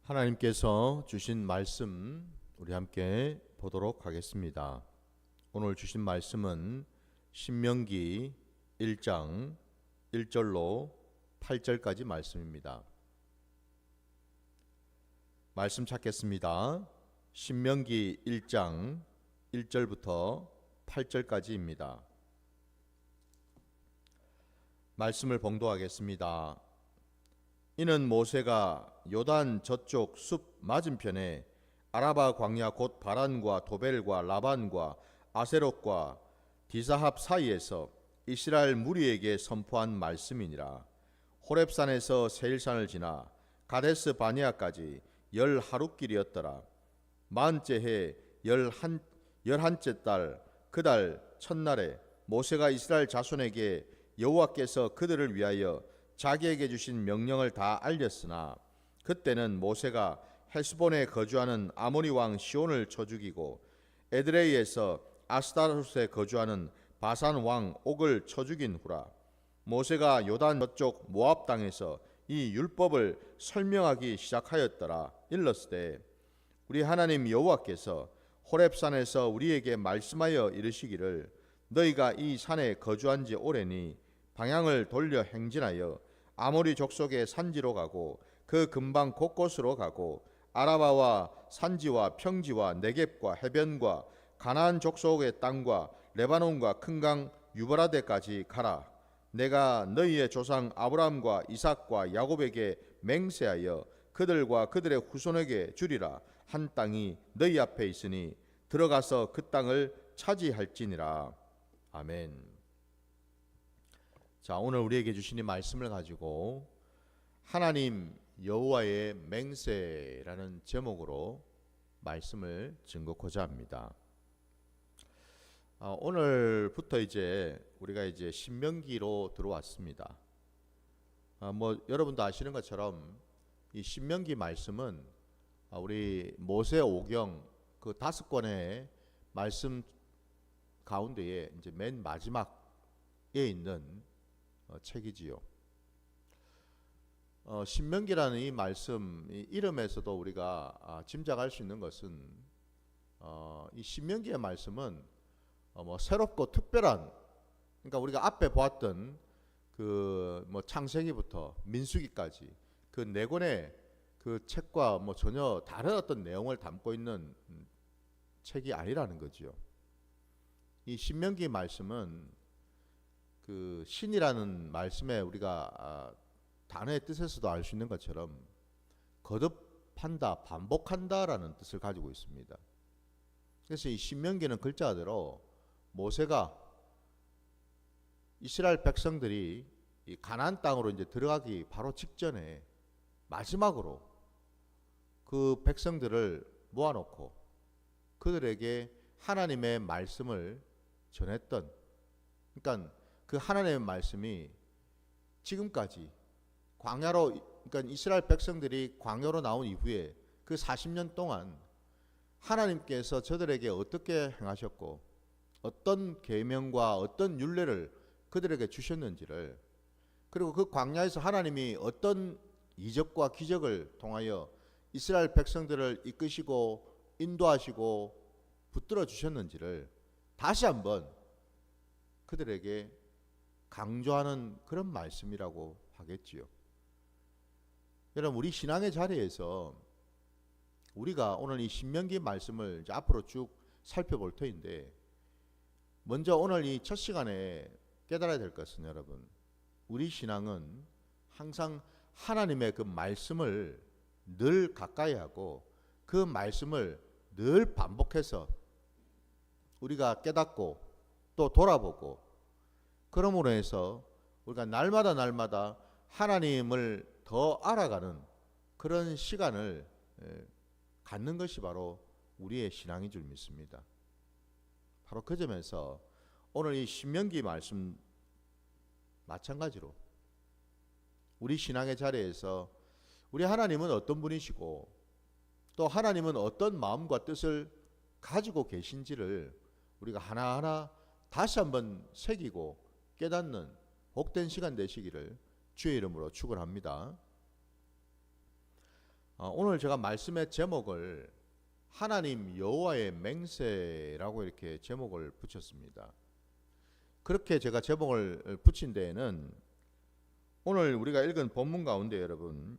하나님께서 주신 말씀 우리 함께 보도록 하겠습니다. 오늘 주신 말씀은 신명기 1장 1절로 8절까지 말씀입니다. 말씀 찾겠습니다. 신명기 1장 1절부터 8절까지입니다. 말씀을 봉독하겠습니다. 이는 모세가 요단 저쪽 숲 맞은편에 아라바 광야 곧 바란과 도벨과 라반과 아세롯과 디사합 사이에서 이스라엘 무리에게 선포한 말씀이니라. 호렙산에서 세일산을 지나 가데스 바네아까지 10하룻길이었더라. 만째 해 열한째 달 그 달 첫날에 모세가 이스라엘 자손에게 여호와께서 그들을 위하여 자기에게 주신 명령을 다 알렸으나 그때는 모세가 헤스본에 거주하는 아모리 왕 시온을 쳐 죽이고 에드레이에서 아스타롯에 거주하는 바산 왕 옥을 쳐 죽인 후라. 모세가 요단 저쪽 모압 땅에서 이 율법을 설명하기 시작하였더라. 일렀으되 우리 하나님 여호와께서 호렙산에서 우리에게 말씀하여 이르시기를 너희가 이 산에 거주한 지 오래니 방향을 돌려 행진하여 아모리 족속의 산지로 가고 그 근방 곳곳으로 가고 아라바와 산지와 평지와 네겝과 해변과 가나안 족속의 땅과 레바논과 큰 강 유브라데까지 가라. 내가 너희의 조상 아브라함과 이삭과 야곱에게 맹세하여 그들과 그들의 후손에게 주리라 한 땅이 너희 앞에 있으니 들어가서 그 땅을 차지할지니라. 아멘. 자, 오늘 우리에게 주신 이 말씀을 가지고 하나님 여호와의 맹세라는 제목으로 말씀을 증거하고자 합니다. 오늘부터 이제 우리가 이제 신명기로 들어왔습니다. 여러분도 아시는 것처럼 이 신명기 말씀은 우리 모세 오경 그 5권의 말씀 가운데에 이제 맨 마지막에 있는 책이지요. 신명기라는 이 말씀 이 이름에서도 우리가 짐작할 수 있는 것은 이 신명기의 말씀은 새롭고 특별한, 그러니까 우리가 앞에 보았던 그 창세기부터 민수기까지 그 4권의 그 책과 전혀 다른 어떤 내용을 담고 있는 책이 아니라는 거지요. 이 신명기 말씀은 그 신이라는 말씀에 우리가 단어의 뜻에서도 알 수 있는 것처럼 거듭한다, 반복한다라는 뜻을 가지고 있습니다. 그래서 이 신명기는 글자대로 모세가 이스라엘 백성들이 이 가나안 땅으로 이제 들어가기 바로 직전에 마지막으로 그 백성들을 모아놓고 그들에게 하나님의 말씀을 전했던, 그러니까 그 하나님의 말씀이 지금까지 광야로, 그러니까 이스라엘 백성들이 광야로 나온 이후에 그 40년 동안 하나님께서 저들에게 어떻게 행하셨고 어떤 계명과 어떤 율례를 그들에게 주셨는지를, 그리고 그 광야에서 하나님이 어떤 이적과 기적을 통하여 이스라엘 백성들을 이끄시고 인도하시고 붙들어 주셨는지를 다시 한번 그들에게 강조하는 그런 말씀이라고 하겠지요. 여러분, 우리 신앙의 자리에서 우리가 오늘 이 신명기 말씀을 이제 앞으로 쭉 살펴볼 터인데, 먼저 오늘 이 첫 시간에 깨달아야 될 것은, 여러분, 우리 신앙은 항상 하나님의 그 말씀을 늘 가까이 하고 그 말씀을 늘 반복해서 우리가 깨닫고 또 돌아보고, 그러므로 해서 우리가 날마다 하나님을 더 알아가는 그런 시간을 갖는 것이 바로 우리의 신앙인 줄 믿습니다. 바로 그 점에서 오늘 이 신명기 말씀 마찬가지로 우리 신앙의 자리에서 우리 하나님은 어떤 분이시고 또 하나님은 어떤 마음과 뜻을 가지고 계신지를 우리가 하나하나 다시 한번 새기고 깨닫는 복된 시간 되시기를 주의 이름으로 축원합니다. 오늘 제가 말씀의 제목을 하나님 여호와의 맹세라고 이렇게 제목을 붙였습니다. 그렇게 제가 제목을 붙인 데에는 오늘 우리가 읽은 본문 가운데 여러분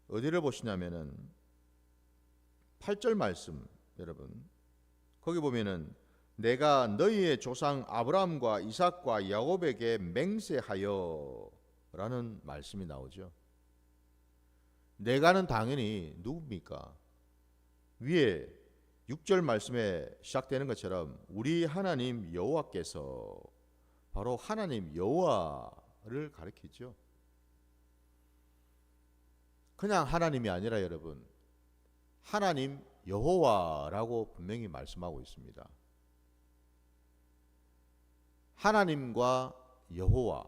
어디를 보시냐면은 8절 말씀 여러분 거기 보면은 내가 너희의 조상 아브라함과 이삭과 야곱에게 맹세하여 라는 말씀이 나오죠. 내가는 당연히 누굽니까? 위에 6절 말씀에 시작되는 것처럼 우리 하나님 여호와께서 바로 하나님 여호와를 가리키죠. 그냥 하나님이 아니라 여러분 하나님 여호와라고 분명히 말씀하고 있습니다. 하나님과 여호와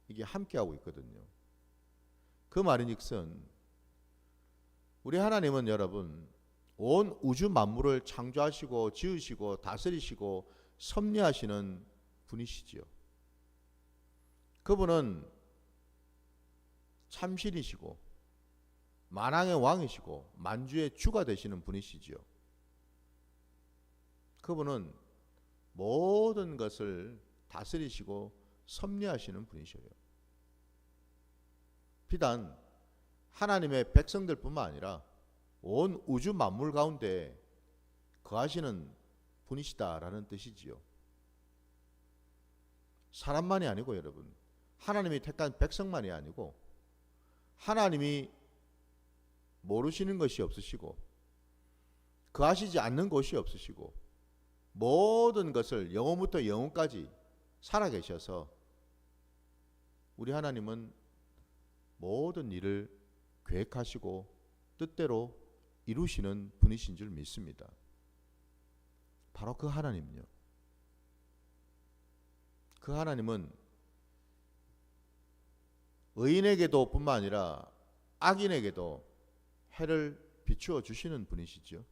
이게 함께하고 있거든요. 그 말인즉슨 우리 하나님은 여러분 온 우주 만물을 창조하시고 지으시고 다스리시고 섭리하시는 분이시지요. 그분은 참신이시고 만왕의 왕이시고 만주의 주가 되시는 분이시지요. 그분은 모든 것을 다스리시고 섭리하시는 분이셔요. 비단 하나님의 백성들뿐만 아니라 온 우주 만물 가운데 거하시는 분이시다라는 뜻이지요. 사람만이 아니고 여러분 하나님이 택한 백성만이 아니고 하나님이 모르시는 것이 없으시고 거하시지 않는 곳이 없으시고 모든 것을 영원부터 영원까지 살아계셔서 우리 하나님은 모든 일을 계획하시고 뜻대로 이루시는 분이신 줄 믿습니다. 바로 그 하나님요. 그 하나님은 의인에게도 뿐만 아니라 악인에게도 해를 비추어 주시는 분이시죠.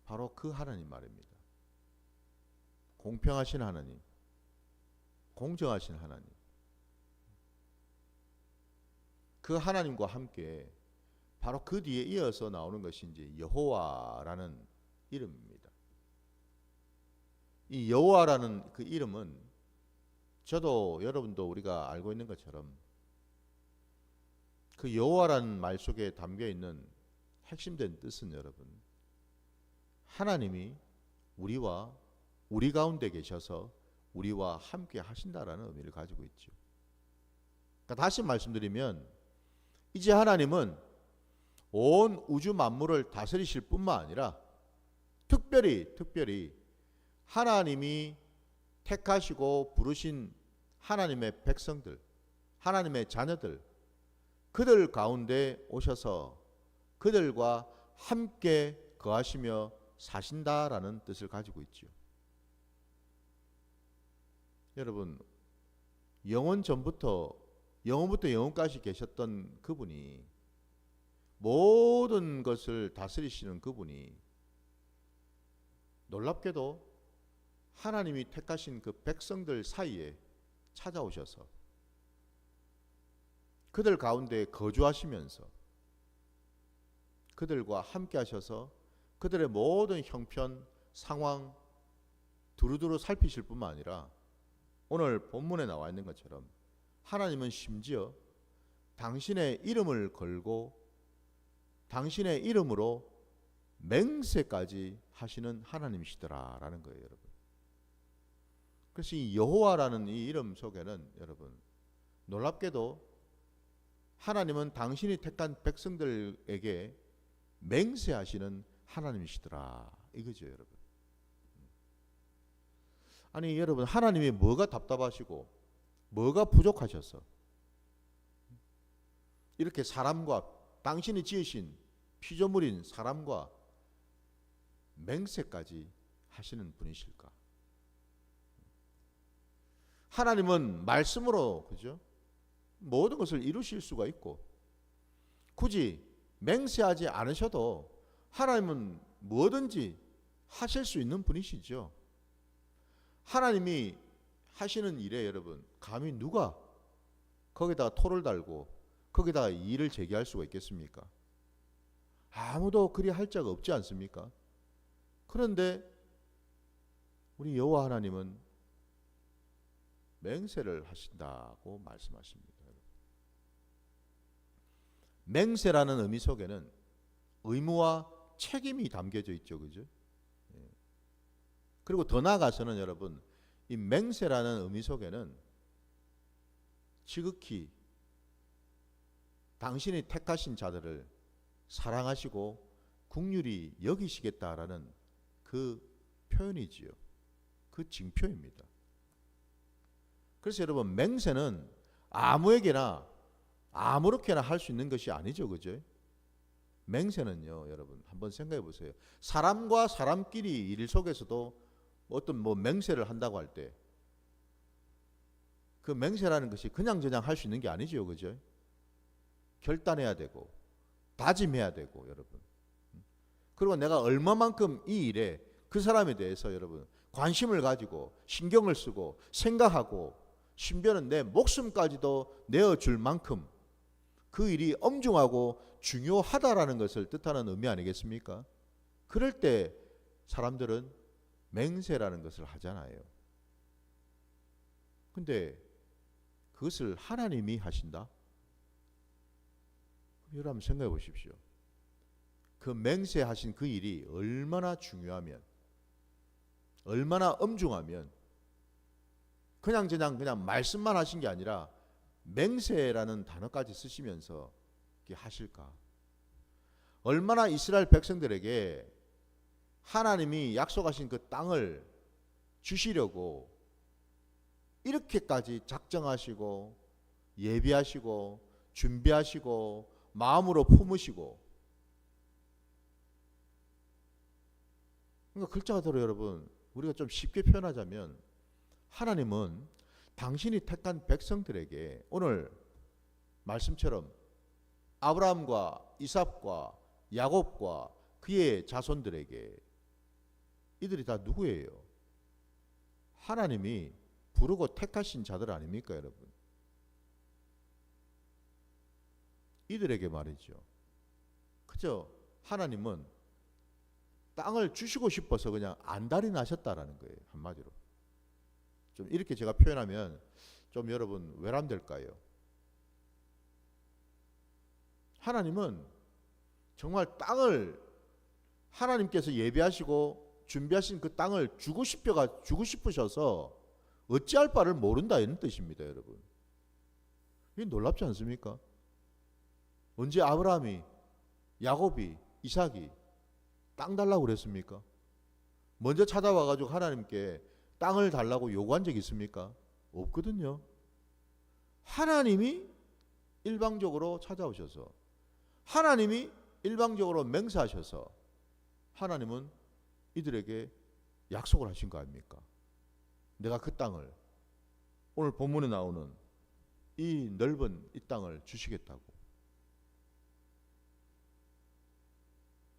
바로 그 하나님 말입니다. 공평하신 하나님, 공정하신 하나님. 그 하나님과 함께 바로 그 뒤에 이어서 나오는 것이 이제 여호와라는 이름입니다. 이 여호와라는 그 이름은 저도 여러분도 우리가 알고 있는 것처럼 그 여호와라는 말 속에 담겨 있는 핵심된 뜻은 여러분 하나님이 우리와 우리 가운데 계셔서 우리와 함께 하신다라는 의미를 가지고 있죠. 그러니까 다시 말씀드리면 이제 하나님은 온 우주 만물을 다스리실 뿐만 아니라 특별히 하나님이 택하시고 부르신 하나님의 백성들, 하나님의 자녀들, 그들 가운데 오셔서 그들과 함께 거하시며 사신다라는 뜻을 가지고 있죠. 여러분, 영원부터 영원까지 계셨던 그분이 모든 것을 다스리시는 그분이 놀랍게도 하나님이 택하신 그 백성들 사이에 찾아오셔서 그들 가운데 거주하시면서 그들과 함께 하셔서 그들의 모든 형편, 상황 두루두루 살피실 뿐만 아니라 오늘 본문에 나와 있는 것처럼 하나님은 심지어 당신의 이름을 걸고 당신의 이름으로 맹세까지 하시는 하나님이시더라라는 거예요, 여러분. 그래서 이 여호와라는 이 이름 속에는 여러분 놀랍게도 하나님은 당신이 택한 백성들에게 맹세하시는 하나님이시더라 이거죠, 여러분. 아니 여러분 하나님이 뭐가 답답하시고 뭐가 부족하셔서 이렇게 사람과 당신이 지으신 피조물인 사람과 맹세까지 하시는 분이실까? 하나님은 말씀으로 그죠? 모든 것을 이루실 수가 있고 굳이 맹세하지 않으셔도 하나님은 뭐든지 하실 수 있는 분이시죠. 하나님이 하시는 일에 여러분 감히 누가 거기다가 토를 달고 거기다가 이의를 제기할 수가 있겠습니까? 아무도 그리 할 자가 없지 않습니까? 그런데 우리 여호와 하나님은 맹세를 하신다고 말씀하십니다. 맹세라는 의미 속에는 의무와 책임이 담겨져 있죠, 그죠? 그리고 더 나아가서는 여러분, 이 맹세라는 의미 속에는 지극히 당신이 택하신 자들을 사랑하시고 긍휼히 여기시겠다라는 그 표현이지요. 그 징표입니다. 그래서 여러분, 맹세는 아무에게나 아무렇게나 할 수 있는 것이 아니죠, 그죠? 맹세는요, 여러분 한번 생각해 보세요. 사람과 사람끼리 일 속에서도 어떤 맹세를 한다고 할 때 그 맹세라는 것이 그냥저냥 할 수 있는 게 아니죠, 그죠? 결단해야 되고 다짐해야 되고 여러분. 그리고 내가 얼마만큼 이 일에 그 사람에 대해서 여러분 관심을 가지고 신경을 쓰고 생각하고 심지어는 내 목숨까지도 내어줄 만큼 그 일이 엄중하고 중요하다라는 것을 뜻하는 의미 아니겠습니까? 그럴 때 사람들은 맹세라는 것을 하잖아요. 근데 그것을 하나님이 하신다? 여러분 생각해 보십시오. 그 맹세하신 그 일이 얼마나 중요하면, 얼마나 엄중하면 그냥 말씀만 하신 게 아니라 맹세라는 단어까지 쓰시면서 이렇게 하실까? 얼마나 이스라엘 백성들에게 하나님이 약속하신 그 땅을 주시려고 이렇게까지 작정하시고 예비하시고 준비하시고 마음으로 품으시고. 그러니까 글자 그대로 여러분 우리가 좀 쉽게 표현하자면 하나님은 당신이 택한 백성들에게 오늘 말씀처럼 아브라함과 이삭과 야곱과 그의 자손들에게 이들이 다 누구예요? 하나님이 부르고 택하신 자들 아닙니까, 여러분? 이들에게 말이죠. 그저 하나님은 땅을 주시고 싶어서 그냥 안달이 나셨다라는 거예요, 한마디로. 좀 이렇게 제가 표현하면 좀 여러분 외람될까요? 하나님은 정말 땅을 하나님께서 예비하시고 준비하신 그 땅을 주고 싶으셔서 어찌할 바를 모른다 이런 뜻입니다, 여러분. 이게 놀랍지 않습니까? 언제 아브라함이, 야곱이, 이삭이 땅 달라고 그랬습니까? 먼저 찾아와가지고 하나님께 땅을 달라고 요구한 적 있습니까? 없거든요. 하나님이 일방적으로 찾아오셔서 하나님이 일방적으로 맹세하셔서 하나님은 이들에게 약속을 하신 거 아닙니까? 내가 그 땅을 오늘 본문에 나오는 이 넓은 이 땅을 주시겠다고.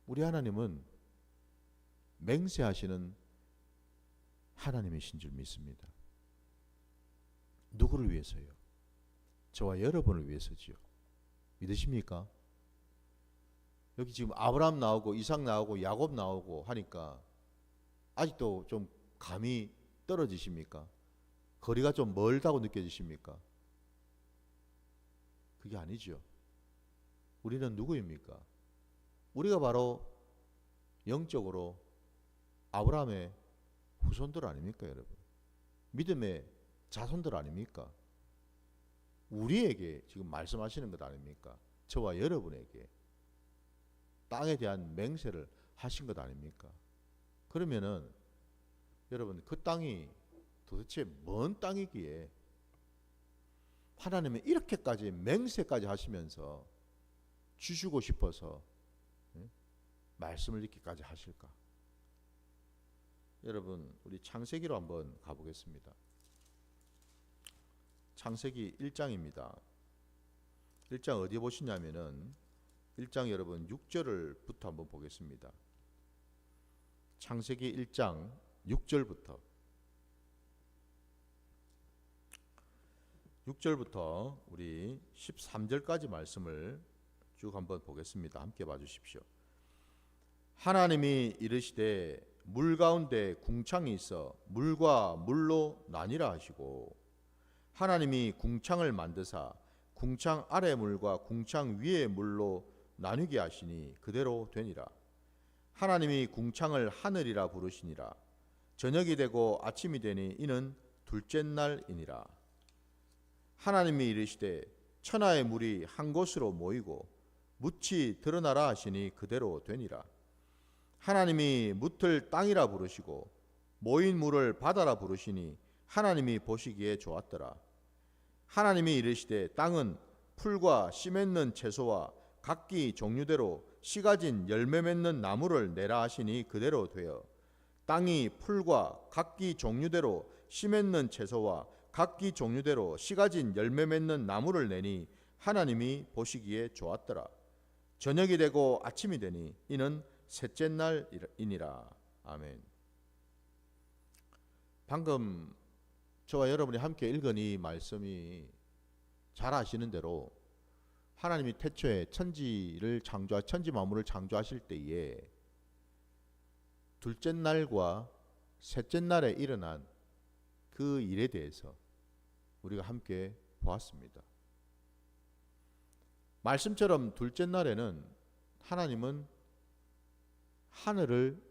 우리 하나님은 맹세하시는 하나님이신 줄 믿습니다. 누구를 위해서요? 저와 여러분을 위해서지요. 믿으십니까? 여기 지금 아브라함 나오고 이삭 나오고 야곱 나오고 하니까 아직도 좀 감이 떨어지십니까? 거리가 좀 멀다고 느껴지십니까? 그게 아니죠. 우리는 누구입니까? 우리가 바로 영적으로 아브라함의 후손들 아닙니까, 여러분? 믿음의 자손들 아닙니까? 우리에게 지금 말씀하시는 것 아닙니까? 저와 여러분에게 땅에 대한 맹세를 하신 것 아닙니까? 그러면은 여러분 그 땅이 도대체 뭔 땅이기에 하나님은 이렇게까지 맹세까지 하시면서 주시고 싶어서 말씀을 이렇게까지 하실까? 여러분 우리 창세기로 한번 가보겠습니다. 창세기 1장입니다. 1장 어디에 보시냐면은 1장 여러분 6절부터 한번 보겠습니다. 창세기 1장 6절부터 6절부터 우리 13절까지 말씀을 쭉 한번 보겠습니다. 함께 봐주십시오. 하나님이 이르시되 물 가운데 궁창이 있어 물과 물로 나뉘라 하시고, 하나님이 궁창을 만드사 궁창 아래 물과 궁창 위의 물로 나누게 하시니 그대로 되니라. 하나님이 궁창을 하늘이라 부르시니라. 저녁이 되고 아침이 되니 이는 둘째 날이니라. 하나님이 이르시되 천하의 물이 한 곳으로 모이고 묻이 드러나라 하시니 그대로 되니라. 하나님이 묻을 땅이라 부르시고 모인 물을 바다라 부르시니 하나님이 보시기에 좋았더라. 하나님이 이르시되 땅은 풀과 씨 맺는 채소와 각기 종류대로 씨 가진 열매 맺는 나무를 내라 하시니 그대로 되어 땅이 풀과 각기 종류대로 씨 맺는 채소와 각기 종류대로 씨 가진 열매 맺는 나무를 내니 하나님이 보시기에 좋았더라. 저녁이 되고 아침이 되니 이는 셋째 날이니라. 아멘. 방금 저와 여러분이 함께 읽은 이 말씀이 잘 아시는 대로 하나님이 태초에 천지 만물을 창조하실 때에 둘째 날과 셋째 날에 일어난 그 일에 대해서 우리가 함께 보았습니다. 말씀처럼 둘째 날에는 하나님은 하늘을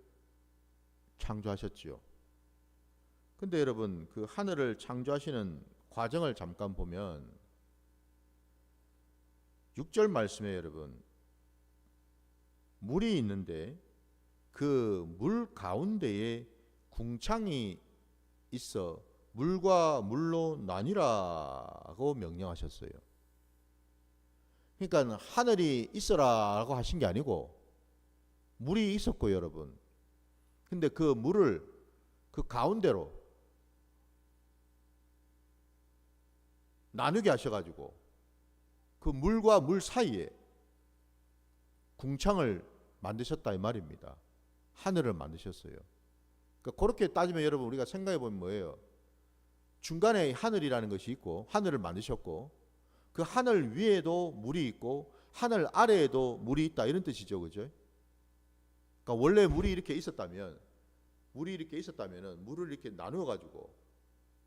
창조하셨지요. 근데 여러분, 그 하늘을 창조하시는 과정을 잠깐 보면 6절 말씀에 여러분, 물이 있는데 그 물 가운데에 궁창이 있어 물과 물로 나뉘라고 명령하셨어요. 그러니까 하늘이 있어라고 하신 게 아니고 물이 있었고요, 여러분. 근데 그 물을 그 가운데로 나누게 하셔가지고 그 물과 물 사이에 궁창을 만드셨다 이 말입니다. 하늘을 만드셨어요. 그러니까 그렇게 따지면 여러분 우리가 생각해 보면 뭐예요? 중간에 하늘이라는 것이 있고 하늘을 만드셨고 그 하늘 위에도 물이 있고 하늘 아래에도 물이 있다 이런 뜻이죠, 그죠? 그러니까 원래 물이 이렇게 있었다면 물을 이렇게 나누어 가지고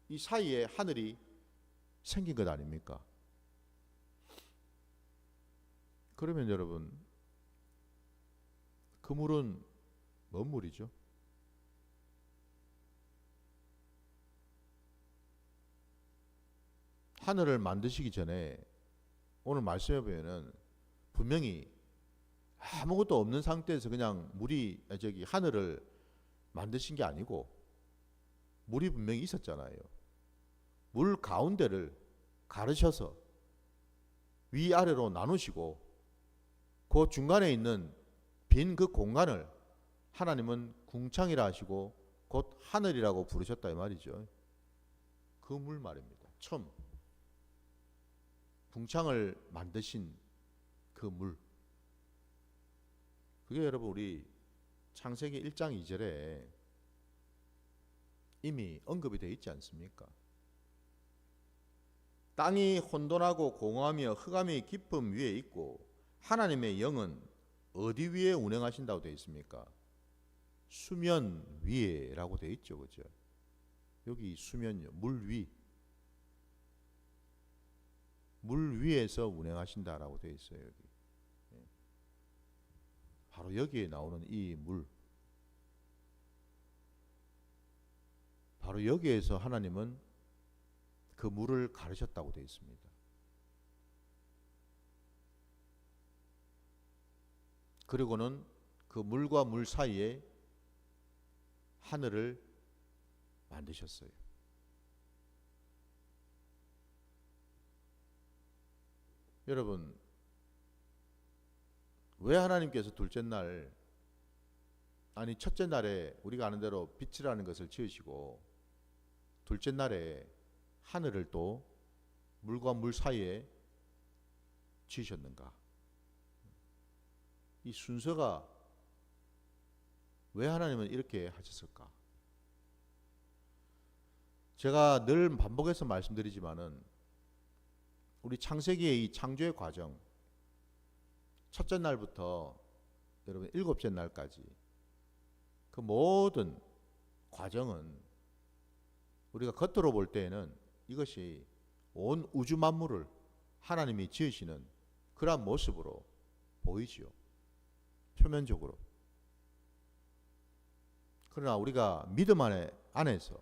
이 사이에 하늘이 생긴 것 아닙니까? 그러면 여러분 그 물은 뭔 물이죠? 하늘을 만드시기 전에 오늘 말씀해 보면은 분명히 아무것도 없는 상태에서 그냥 하늘을 만드신 게 아니고 물이 분명히 있었잖아요. 물 가운데를 가르셔서 위아래로 나누시고 그 중간에 있는 빈 그 공간을 하나님은 궁창이라 하시고 곧 하늘이라고 부르셨다 이 말이죠. 그 물 말입니다. 처음 궁창을 만드신 그 물. 그게 여러분 우리 창세기 1장 2절에 이미 언급이 되어 있지 않습니까? 땅이 혼돈하고 공허하며 흑암이 깊음 위에 있고 하나님의 영은 어디 위에 운행하신다고 되어 있습니까? 수면 위에라고 되어 있죠, 그죠? 여기 수면요, 물 위. 물 위에서 운행하신다라고 되어 있어요, 여기. 바로 여기에 나오는 이 물. 바로 여기에서 하나님은 그 물을 가르셨다고 되어 있습니다. 그리고는 그 물과 물 사이에 하늘을 만드셨어요. 여러분, 왜 하나님께서 첫째 날에 우리가 아는 대로 빛이라는 것을 지으시고 둘째 날에 하늘을 또 물과 물 사이에 지으셨는가? 이 순서가 왜 하나님은 이렇게 하셨을까? 제가 늘 반복해서 말씀드리지만은 우리 창세기의 이 창조의 과정, 첫째 날부터 여러분 일곱째 날까지 그 모든 과정은 우리가 겉으로 볼 때에는 이것이 온 우주 만물을 하나님이 지으시는 그러한 모습으로 보이지요. 표면적으로. 그러나 우리가 믿음 안에서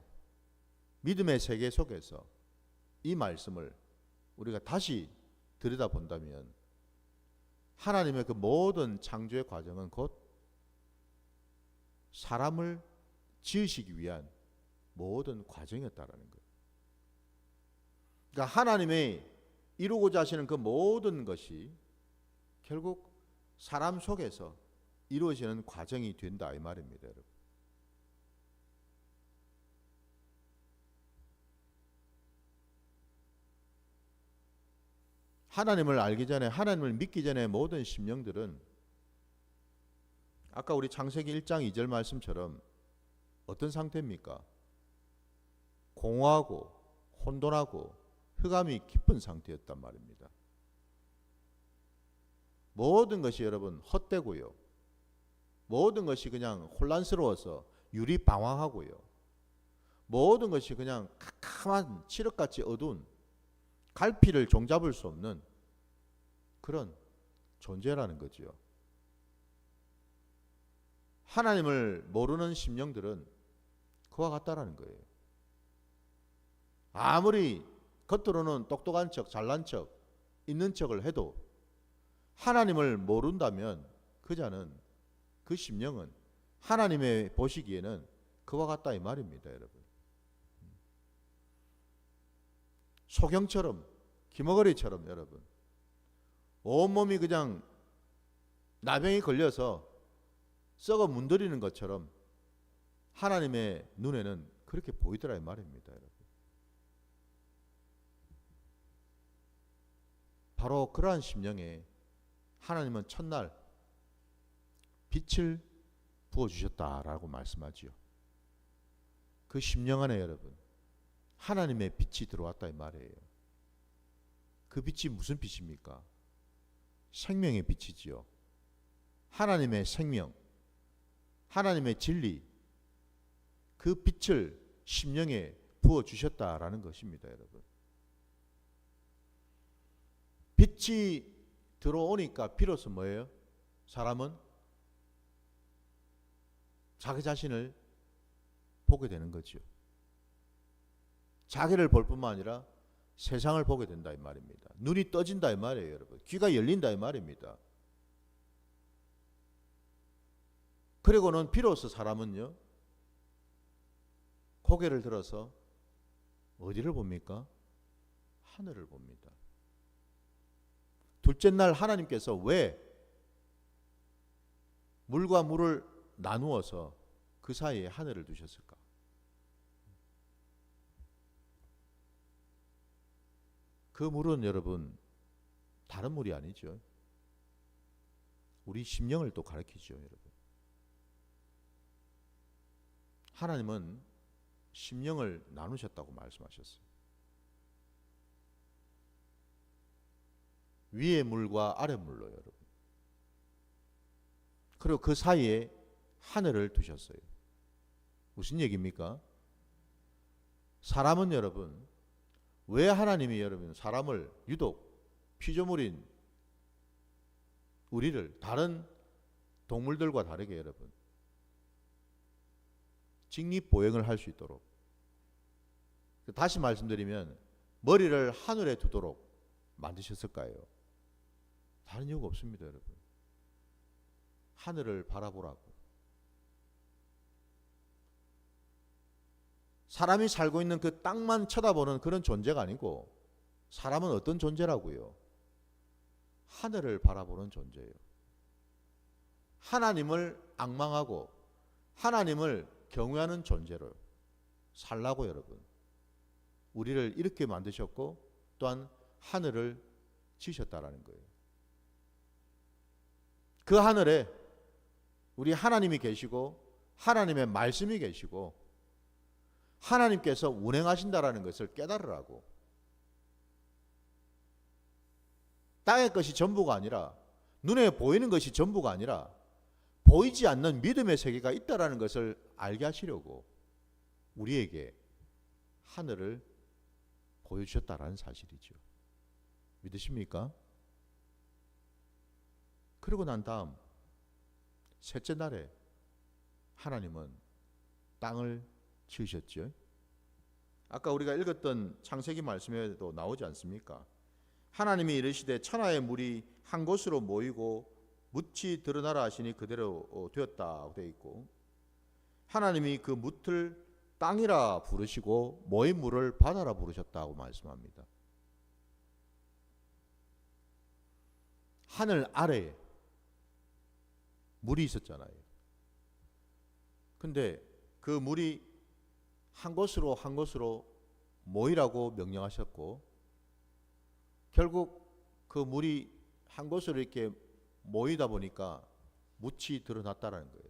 믿음의 세계 속에서 이 말씀을 우리가 다시 들여다본다면 하나님의 그 모든 창조의 과정은 곧 사람을 지으시기 위한 모든 과정이었다라는 거예요. 그러니까 하나님의 이루고자 하시는 그 모든 것이 결국 사람 속에서 이루어지는 과정이 된다 이 말입니다, 여러분. 하나님을 알기 전에, 하나님을 믿기 전에 모든 심령들은 아까 우리 창세기 1장 2절 말씀처럼 어떤 상태입니까? 공허하고 혼돈하고 흑암이 깊은 상태였단 말입니다. 모든 것이 여러분 헛되고요. 모든 것이 그냥 혼란스러워서 유리방황하고요. 모든 것이 그냥 캄캄한 칠흑같이 어두운 갈피를 종잡을 수 없는 그런 존재라는 거지요. 하나님을 모르는 심령들은 그와 같다라는 거예요. 아무리 겉으로는 똑똑한 척, 잘난 척, 있는 척을 해도 하나님을 모른다면 그 자는, 그 심령은 하나님의 보시기에는 그와 같다 이 말입니다, 여러분. 소경처럼, 기머거리처럼 여러분 온몸이 그냥 나병이 걸려서 썩어 문드리는 것처럼 하나님의 눈에는 그렇게 보이더라 이 말입니다, 여러분. 바로 그러한 심령에 하나님은 첫날 빛을 부어주셨다라고 말씀하지요. 그 심령 안에 여러분 하나님의 빛이 들어왔다 이 말이에요. 그 빛이 무슨 빛입니까? 생명의 빛이지요. 하나님의 생명, 하나님의 진리, 그 빛을 심령에 부어주셨다라는 것입니다, 여러분. 빛이 들어오니까 비로소 뭐예요? 사람은 자기 자신을 보게 되는 거죠. 자기를 볼 뿐만 아니라 세상을 보게 된다 이 말입니다. 눈이 떠진다 이 말이에요, 여러분. 귀가 열린다 이 말입니다. 그리고는 비로소 사람은요, 고개를 들어서 어디를 봅니까? 하늘을 봅니다. 둘째 날 하나님께서 왜 물과 물을 나누어서 그 사이에 하늘을 두셨을까? 그 물은 여러분 다른 물이 아니죠. 우리 심령을 또 가리키죠, 여러분. 하나님은 심령을 나누셨다고 말씀하셨어요. 위의 물과 아래 물로 여러분. 그리고 그 사이에 하늘을 두셨어요. 무슨 얘기입니까? 사람은 여러분, 왜 하나님이 여러분 사람을 유독 피조물인 우리를 다른 동물들과 다르게 여러분 직립보행을 할 수 있도록, 다시 말씀드리면 머리를 하늘에 두도록 만드셨을까요? 다른 이유가 없습니다, 여러분. 하늘을 바라보라고. 사람이 살고 있는 그 땅만 쳐다보는 그런 존재가 아니고 사람은 어떤 존재라고요? 하늘을 바라보는 존재예요. 하나님을 앙망하고 하나님을 경외하는 존재로 살라고 여러분 우리를 이렇게 만드셨고 또한 하늘을 지으셨다라는 거예요. 그 하늘에 우리 하나님이 계시고 하나님의 말씀이 계시고 하나님께서 운행하신다라는 것을 깨달으라고. 땅의 것이 전부가 아니라, 눈에 보이는 것이 전부가 아니라 보이지 않는 믿음의 세계가 있다라는 것을 알게 하시려고 우리에게 하늘을 보여주셨다라는 사실이죠. 믿으십니까? 그러고 난 다음 셋째 날에 하나님은 땅을 지으셨죠. 아까 우리가 읽었던 창세기 말씀에도 나오지 않습니까? 하나님이 이르시되 천하의 물이 한 곳으로 모이고 묻이 드러나라 하시니 그대로 되었다 되어 있고, 하나님이 그 묻을 땅이라 부르시고 모인 물을 바다라 부르셨다고 말씀합니다. 하늘 아래에 물이 있었잖아요. 근데 그 물이 한 곳으로 한 곳으로 모이라고 명령하셨고, 결국 그 물이 한 곳으로 이렇게 모이다 보니까 묻이 드러났다라는 거예요.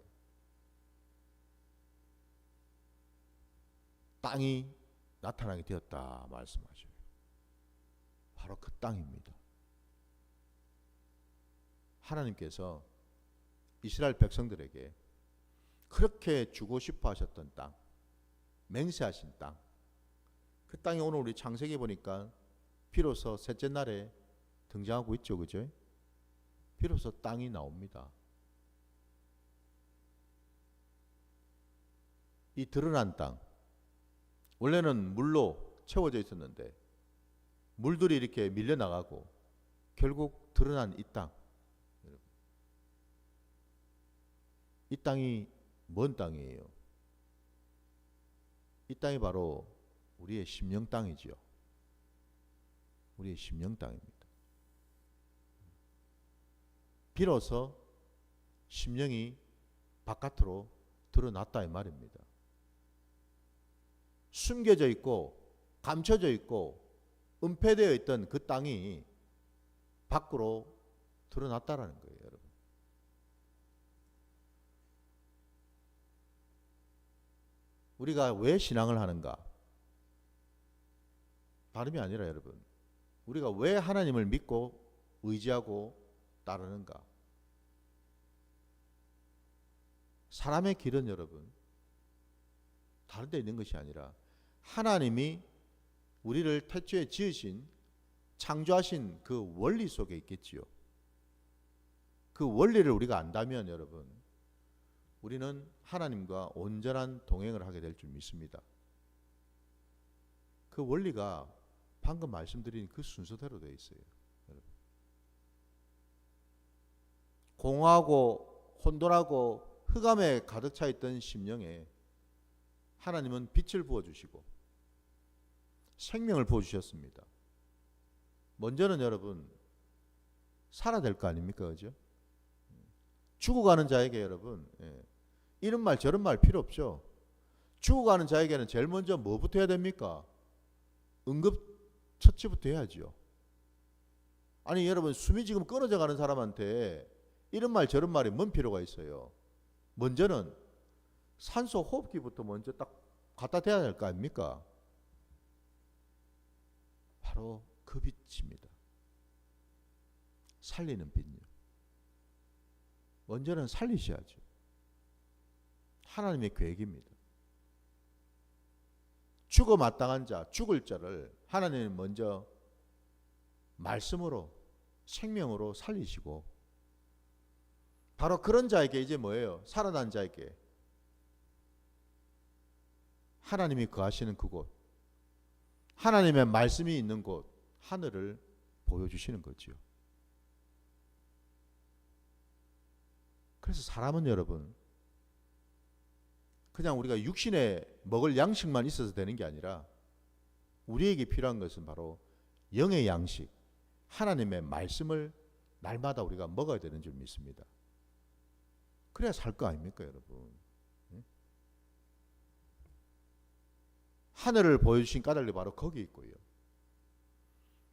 땅이 나타나게 되었다 말씀하셔요. 바로 그 땅입니다. 하나님께서 이스라엘 백성들에게 그렇게 주고 싶어 하셨던 땅, 맹세하신 땅, 그 땅이 오늘 우리 창세기 보니까 비로소 셋째 날에 등장하고 있죠. 그죠? 비로소 땅이 나옵니다. 이 드러난 땅, 원래는 물로 채워져 있었는데 물들이 이렇게 밀려나가고 결국 드러난 이 땅, 이 땅이 뭔 땅이에요? 이 땅이 바로 우리의 심령 땅이죠. 우리의 심령 땅입니다. 비로소 심령이 바깥으로 드러났다 이 말입니다. 숨겨져 있고 감춰져 있고 은폐되어 있던 그 땅이 밖으로 드러났다라는 거예요, 여러분. 우리가 왜 신앙을 하는가? 다름이 아니라 여러분, 우리가 왜 하나님을 믿고 의지하고 따르는가? 사람의 길은 여러분 다른 데 있는 것이 아니라 하나님이 우리를 태초에 지으신 창조하신 그 원리 속에 있겠지요. 그 원리를 우리가 안다면 여러분, 우리는 하나님과 온전한 동행을 하게 될 줄 믿습니다. 그 원리가 방금 말씀드린 그 순서대로 되어 있어요. 여러분. 공허하고 혼돈하고 흑암에 가득 차 있던 심령에 하나님은 빛을 부어주시고 생명을 부어주셨습니다. 먼저는 여러분 살아야 될 거 아닙니까? 그죠? 죽어가는 자에게 여러분, 이런 말 저런 말 필요 없죠. 죽어가는 자에게는 제일 먼저 뭐부터 해야 됩니까? 응급처치부터 해야죠. 아니 여러분, 숨이 지금 끊어져 가는 사람한테 이런 말 저런 말이 뭔 필요가 있어요? 먼저는 산소 호흡기부터 먼저 딱 갖다 대야 될 거 아닙니까? 바로 그 빛입니다. 살리는 빛이요. 먼저는 살리셔야죠. 하나님의 계획입니다. 죽어 마땅한 자, 죽을 자를 하나님은 먼저 말씀으로, 생명으로 살리시고, 바로 그런 자에게 이제 뭐예요? 살아난 자에게 하나님이 거하시는 그곳, 하나님의 말씀이 있는 곳, 하늘을 보여주시는 거죠. 그래서 사람은 여러분, 그냥 우리가 육신에 먹을 양식만 있어서 되는 게 아니라 우리에게 필요한 것은 바로 영의 양식, 하나님의 말씀을 날마다 우리가 먹어야 되는 줄 믿습니다. 그래야 살 거 아닙니까, 여러분? 하늘을 보여주신 까닭이 바로 거기 있고요.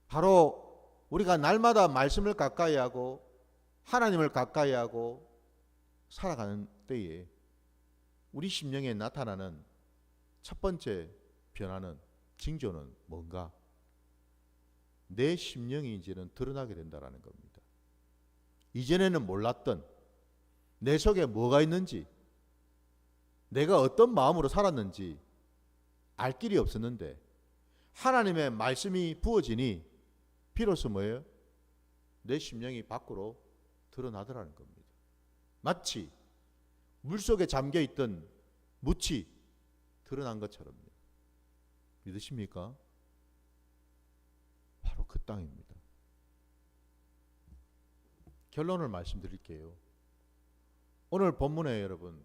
바로 우리가 날마다 말씀을 가까이 하고 하나님을 가까이 하고 살아가는 때에 우리 심령에 나타나는 첫 번째 변화는, 징조는 뭔가? 내 심령이 이제는 드러나게 된다라는 겁니다. 이전에는 몰랐던 내 속에 뭐가 있는지, 내가 어떤 마음으로 살았는지 알 길이 없었는데 하나님의 말씀이 부어지니 비로소 뭐예요? 내 심령이 밖으로 드러나더라는 겁니다. 마치 물속에 잠겨있던 묻이 드러난 것처럼요. 믿으십니까? 바로 그 땅입니다. 결론을 말씀드릴게요. 오늘 본문에 여러분,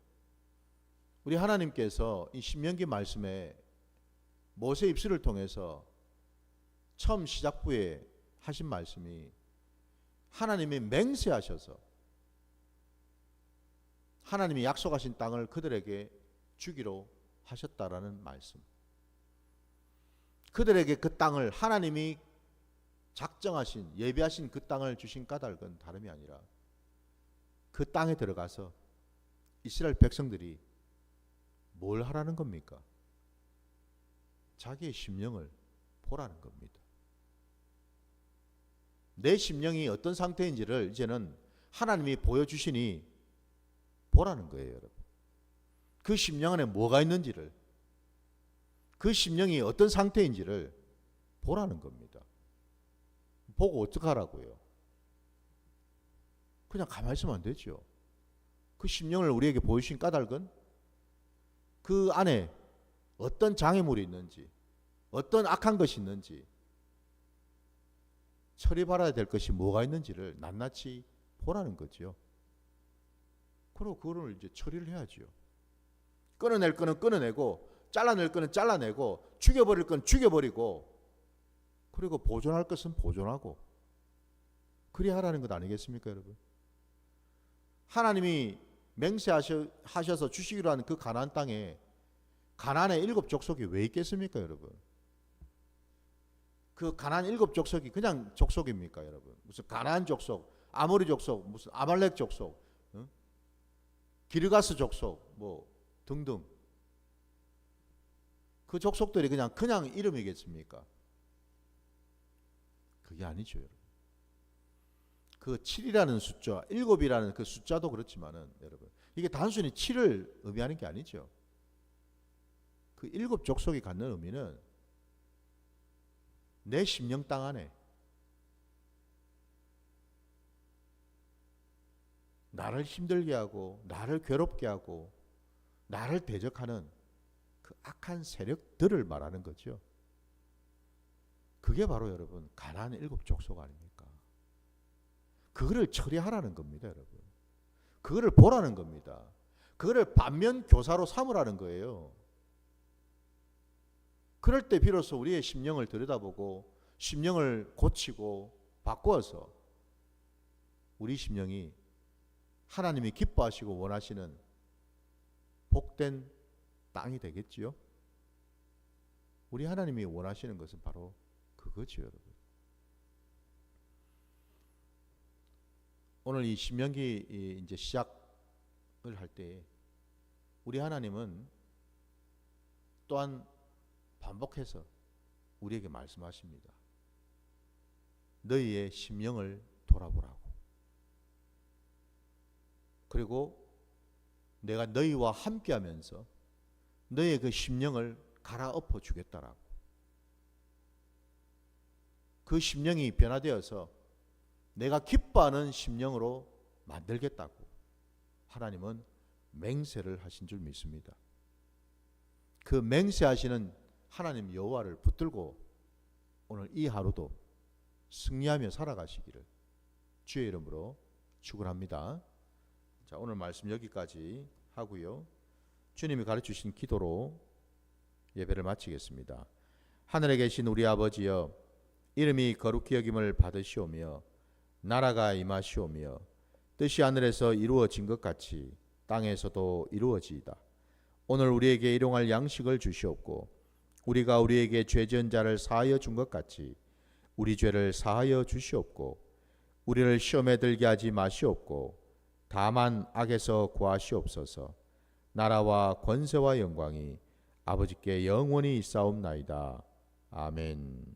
우리 하나님께서 이 신명기 말씀에 모세 입술을 통해서 처음 시작부에 하신 말씀이 하나님이 맹세하셔서 하나님이 약속하신 땅을 그들에게 주기로 하셨다라는 말씀. 그들에게 그 땅을 하나님이 작정하신, 예비하신 그 땅을 주신 까닭은 다름이 아니라 그 땅에 들어가서 이스라엘 백성들이 뭘 하라는 겁니까? 자기의 심령을 보라는 겁니다. 내 심령이 어떤 상태인지를 이제는 하나님이 보여주시니 보라는 거예요, 여러분. 그 심령 안에 뭐가 있는지를, 그 심령이 어떤 상태인지를 보라는 겁니다. 보고 어떡하라고요? 그냥 가만히 있으면 안 되죠. 그 심령을 우리에게 보여주신 까닭은 그 안에 어떤 장애물이 있는지, 어떤 악한 것이 있는지, 처리받아야 될 것이 뭐가 있는지를 낱낱이 보라는 거죠. 그리고 그거를 이제 처리를 해야죠. 끊어낼 거는 끊어내고, 잘라낼 거는 잘라내고, 죽여버릴 건 죽여버리고, 그리고 보존할 것은 보존하고, 그리 하라는 것 아니겠습니까, 여러분? 하나님이 맹세하셔서 주시기로 하는 그 가나안 땅에 가나안의 7 족속이 왜 있겠습니까, 여러분? 그 가나안 7 족속이 그냥 족속입니까, 여러분? 무슨 가나안 족속, 아모리 족속, 무슨 아말렉 족속, 기르가스 족속, 뭐 등등. 그 족속들이 그냥 이름이겠습니까? 그게 아니죠, 여러분. 그 7이라는 숫자, 7이라는 그 숫자도 그렇지만은 여러분, 이게 단순히 7을 의미하는 게 아니죠. 그 7 족속이 갖는 의미는 내 심령 땅 안에 나를 힘들게 하고, 나를 괴롭게 하고, 나를 대적하는 그 악한 세력들을 말하는 거죠. 그게 바로 여러분 가나안 7 족속 아닙니까? 그거를 처리하라는 겁니다, 여러분. 그거를 보라는 겁니다. 그거를 반면 교사로 삼으라는 거예요. 그럴 때 비로소 우리의 심령을 들여다보고 심령을 고치고 바꾸어서 우리 심령이 하나님이 기뻐하시고 원하시는 복된 땅이 되겠지요. 우리 하나님이 원하시는 것은 바로 그거죠, 여러분. 오늘 이 신명기 이제 시작을 할 때 우리 하나님은 또한 반복해서 우리에게 말씀하십니다. 너희의 심령을 돌아보라고. 그리고 내가 너희와 함께하면서 너희의 그 심령을 갈아엎어 주겠다라고. 그 심령이 변화되어서 내가 기뻐하는 심령으로 만들겠다고 하나님은 맹세를 하신 줄 믿습니다. 그 맹세하시는 하나님 여호와를 붙들고 오늘 이 하루도 승리하며 살아가시기를 주의 이름으로 축원합니다. 자, 오늘 말씀 여기까지 하고요. 주님이 가르치신 기도로 예배를 마치겠습니다. 하늘에 계신 우리 아버지여, 이름이 거룩히 여김을 받으시오며 나라가 임하시오며 뜻이 하늘에서 이루어진 것 같이 땅에서도 이루어지이다. 오늘 우리에게 일용할 양식을 주시옵고 우리가 우리에게 죄 지은 자를 사하여 준 것 같이 우리 죄를 사하여 주시옵고 우리를 시험에 들게 하지 마시옵고 다만 악에서 구하시옵소서. 나라와 권세와 영광이 아버지께 영원히 있사옵나이다. 아멘.